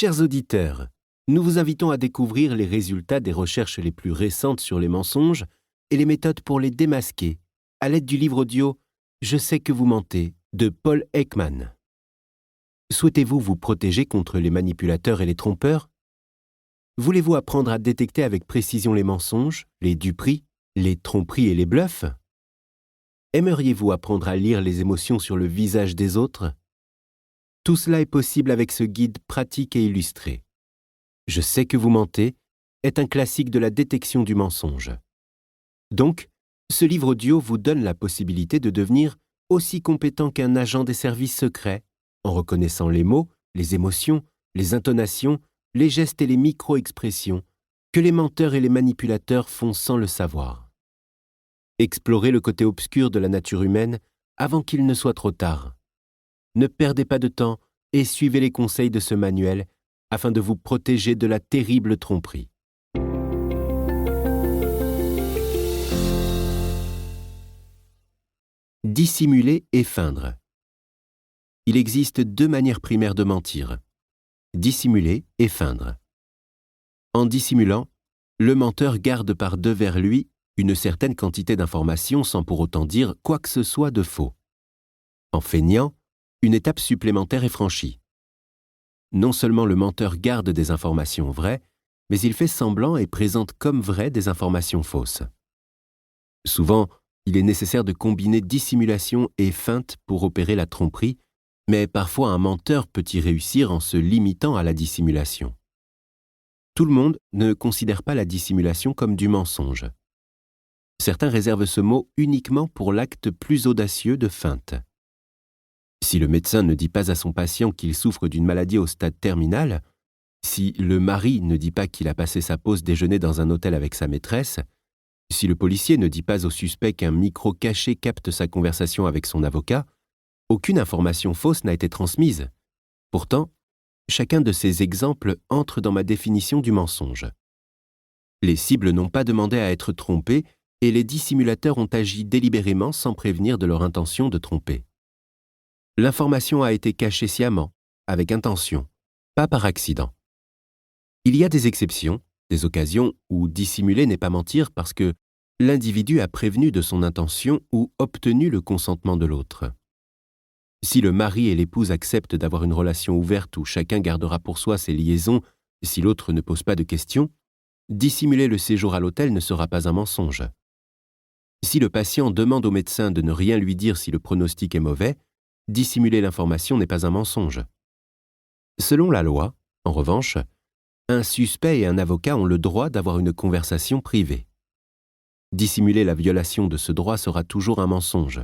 Chers auditeurs, nous vous invitons à découvrir les résultats des recherches les plus récentes sur les mensonges et les méthodes pour les démasquer à l'aide du livre audio « Je sais que vous mentez » de Paul Ekman. Souhaitez-vous vous protéger contre les manipulateurs et les trompeurs? Voulez-vous apprendre à détecter avec précision les mensonges, les duperies, les tromperies et les bluffs? Aimeriez-vous apprendre à lire les émotions sur le visage des autres? Tout cela est possible avec ce guide pratique et illustré. Je sais que vous mentez est un classique de la détection du mensonge. Donc, ce livre audio vous donne la possibilité de devenir aussi compétent qu'un agent des services secrets en reconnaissant les mots, les émotions, les intonations, les gestes et les micro-expressions que les menteurs et les manipulateurs font sans le savoir. Explorez le côté obscur de la nature humaine avant qu'il ne soit trop tard. Ne perdez pas de temps et suivez les conseils de ce manuel afin de vous protéger de la terrible tromperie. Dissimuler et feindre. Il existe deux manières primaires de mentir. Dissimuler et feindre. En dissimulant, le menteur garde par devers lui une certaine quantité d'informations sans pour autant dire quoi que ce soit de faux. En feignant, une étape supplémentaire est franchie. Non seulement le menteur garde des informations vraies, mais il fait semblant et présente comme vraies des informations fausses. Souvent, il est nécessaire de combiner dissimulation et feinte pour opérer la tromperie, mais parfois un menteur peut y réussir en se limitant à la dissimulation. Tout le monde ne considère pas la dissimulation comme du mensonge. Certains réservent ce mot uniquement pour l'acte plus audacieux de feinte. Si le médecin ne dit pas à son patient qu'il souffre d'une maladie au stade terminal, si le mari ne dit pas qu'il a passé sa pause déjeuner dans un hôtel avec sa maîtresse, si le policier ne dit pas au suspect qu'un micro caché capte sa conversation avec son avocat, aucune information fausse n'a été transmise. Pourtant, chacun de ces exemples entre dans ma définition du mensonge. Les cibles n'ont pas demandé à être trompées et les dissimulateurs ont agi délibérément sans prévenir de leur intention de tromper. L'information a été cachée sciemment, avec intention, pas par accident. Il y a des exceptions, des occasions où dissimuler n'est pas mentir parce que l'individu a prévenu de son intention ou obtenu le consentement de l'autre. Si le mari et l'épouse acceptent d'avoir une relation ouverte où chacun gardera pour soi ses liaisons si l'autre ne pose pas de questions, dissimuler le séjour à l'hôtel ne sera pas un mensonge. Si le patient demande au médecin de ne rien lui dire si le pronostic est mauvais, dissimuler l'information n'est pas un mensonge. Selon la loi, en revanche, un suspect et un avocat ont le droit d'avoir une conversation privée. Dissimuler la violation de ce droit sera toujours un mensonge.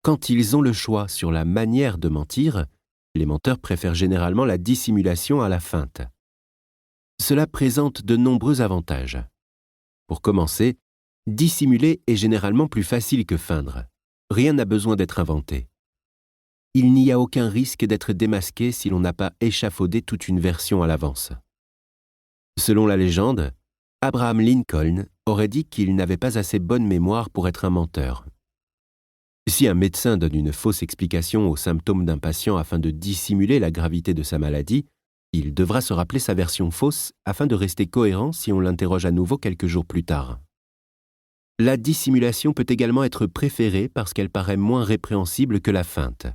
Quand ils ont le choix sur la manière de mentir, les menteurs préfèrent généralement la dissimulation à la feinte. Cela présente de nombreux avantages. Pour commencer, dissimuler est généralement plus facile que feindre. Rien n'a besoin d'être inventé. Il n'y a aucun risque d'être démasqué si l'on n'a pas échafaudé toute une version à l'avance. Selon la légende, Abraham Lincoln aurait dit qu'il n'avait pas assez bonne mémoire pour être un menteur. Si un médecin donne une fausse explication aux symptômes d'un patient afin de dissimuler la gravité de sa maladie, il devra se rappeler sa version fausse afin de rester cohérent si on l'interroge à nouveau quelques jours plus tard. La dissimulation peut également être préférée parce qu'elle paraît moins répréhensible que la feinte.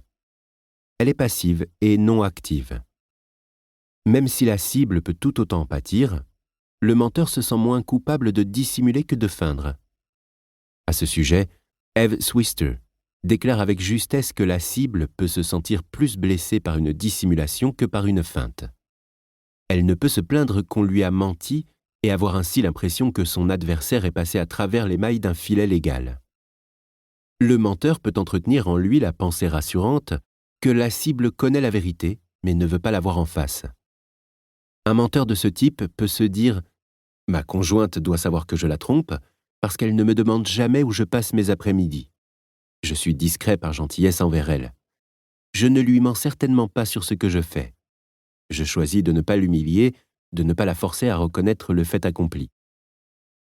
Elle est passive et non active. Même si la cible peut tout autant en pâtir, le menteur se sent moins coupable de dissimuler que de feindre. À ce sujet, Eve Swister déclare avec justesse que la cible peut se sentir plus blessée par une dissimulation que par une feinte. Elle ne peut se plaindre qu'on lui a menti et avoir ainsi l'impression que son adversaire est passé à travers les mailles d'un filet légal. Le menteur peut entretenir en lui la pensée rassurante que la cible connaît la vérité, mais ne veut pas la voir en face. Un menteur de ce type peut se dire « Ma conjointe doit savoir que je la trompe parce qu'elle ne me demande jamais où je passe mes après-midi. Je suis discret par gentillesse envers elle. Je ne lui mens certainement pas sur ce que je fais. Je choisis de ne pas l'humilier, de ne pas la forcer à reconnaître le fait accompli. »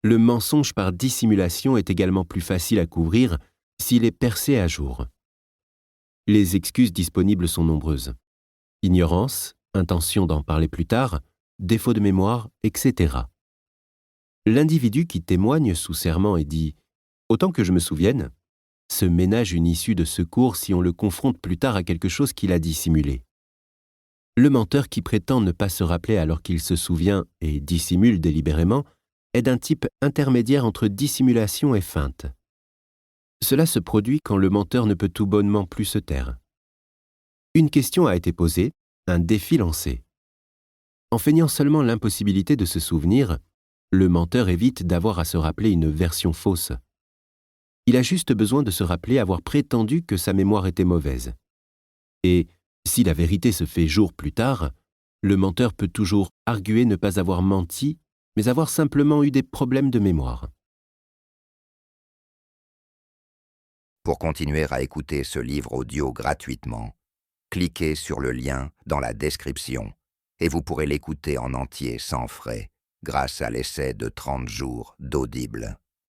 Le mensonge par dissimulation est également plus facile à couvrir s'il est percé à jour. Les excuses disponibles sont nombreuses. Ignorance, intention d'en parler plus tard, défaut de mémoire, etc. L'individu qui témoigne sous serment et dit « autant que je me souvienne » se ménage une issue de secours si on le confronte plus tard à quelque chose qu'il a dissimulé. Le menteur qui prétend ne pas se rappeler alors qu'il se souvient et dissimule délibérément est d'un type intermédiaire entre dissimulation et feinte. Cela se produit quand le menteur ne peut tout bonnement plus se taire. Une question a été posée, un défi lancé. En feignant seulement l'impossibilité de se souvenir, le menteur évite d'avoir à se rappeler une version fausse. Il a juste besoin de se rappeler avoir prétendu que sa mémoire était mauvaise. Et, si la vérité se fait jour plus tard, le menteur peut toujours arguer ne pas avoir menti, mais avoir simplement eu des problèmes de mémoire. Pour continuer à écouter ce livre audio gratuitement, cliquez sur le lien dans la description et vous pourrez l'écouter en entier sans frais grâce à l'essai de 30 jours d'Audible.